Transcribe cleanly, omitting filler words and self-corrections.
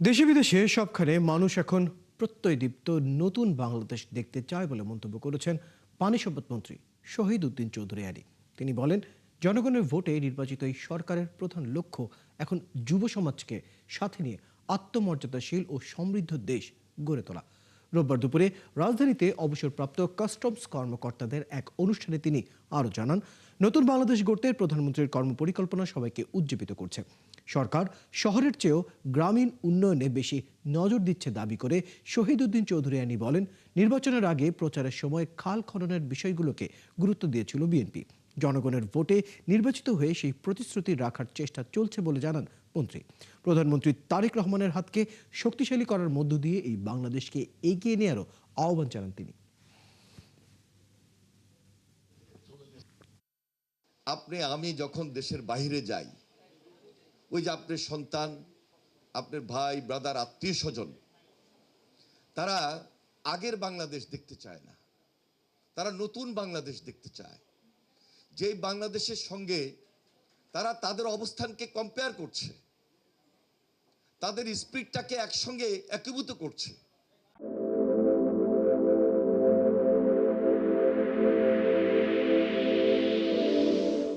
দেশে বিদেশে সবখানে মানুষ এখন প্রত্যয়দীপ্ত নতুন বাংলাদেশ দেখতে চায় বলে মন্তব্য করেছেন পানি সম্পদ মন্ত্রী শহীদ উদ্দিন চৌধুরী আলী। তিনি বলেন, জনগণের ভোটে নির্বাচিত এই সরকারের প্রধান লক্ষ্য এখন যুব সমাজকে সাথে নিয়ে আত্মমর্যাদাশীল ও সমৃদ্ধ দেশ গড়ে তোলা। রোববার দুপুরে রাজধানীতে অবসরপ্রাপ্ত কাস্টমস কর্মকর্তাদের এক অনুষ্ঠানে তিনি আরও জানান, নতুন বাংলাদেশ গড়তে প্রধানমন্ত্রীর কর্মপরিকল্পনা সবাইকে উজ্জীবিত করছে। সরকার শহরের চেয়েও গ্রামীণ উন্নয়নে বেশি নজর দিচ্ছে দাবি করে শহীদ উদ্দিন চৌধুরী আনী বলেন, নির্বাচনের আগে প্রচারের সময় খাল খননের বিষয়গুলোকে গুরুত্ব দিয়েছিল বিএনপি। জনগণের ভোটে নির্বাচিত হয়ে সেই প্রতিশ্রুতি রাখার চেষ্টা চলছে বলে জানান মন্ত্রী। প্রধানমন্ত্রী তারেক রহমানের হাতকে শক্তিশালী করার মধ্য দিয়ে এই বাংলাদেশকে এগিয়ে নেওয়ারও আহ্বান জানান তিনি। আমি যখন দেশের বাইরে যাই, ওই যে আপনার সন্তান, আপনার ভাই ব্রাদার, আত্মীয় স্বজন, তারা আগের বাংলাদেশ দেখতে চায় না, তারা নতুন বাংলাদেশ দেখতে চায়। যে বাংলাদেশের সঙ্গে তারা তাদের অবস্থানকে কম্পেয়ার করছে, তাদের স্পিরিটটাকে একসঙ্গে একীভূত করছে।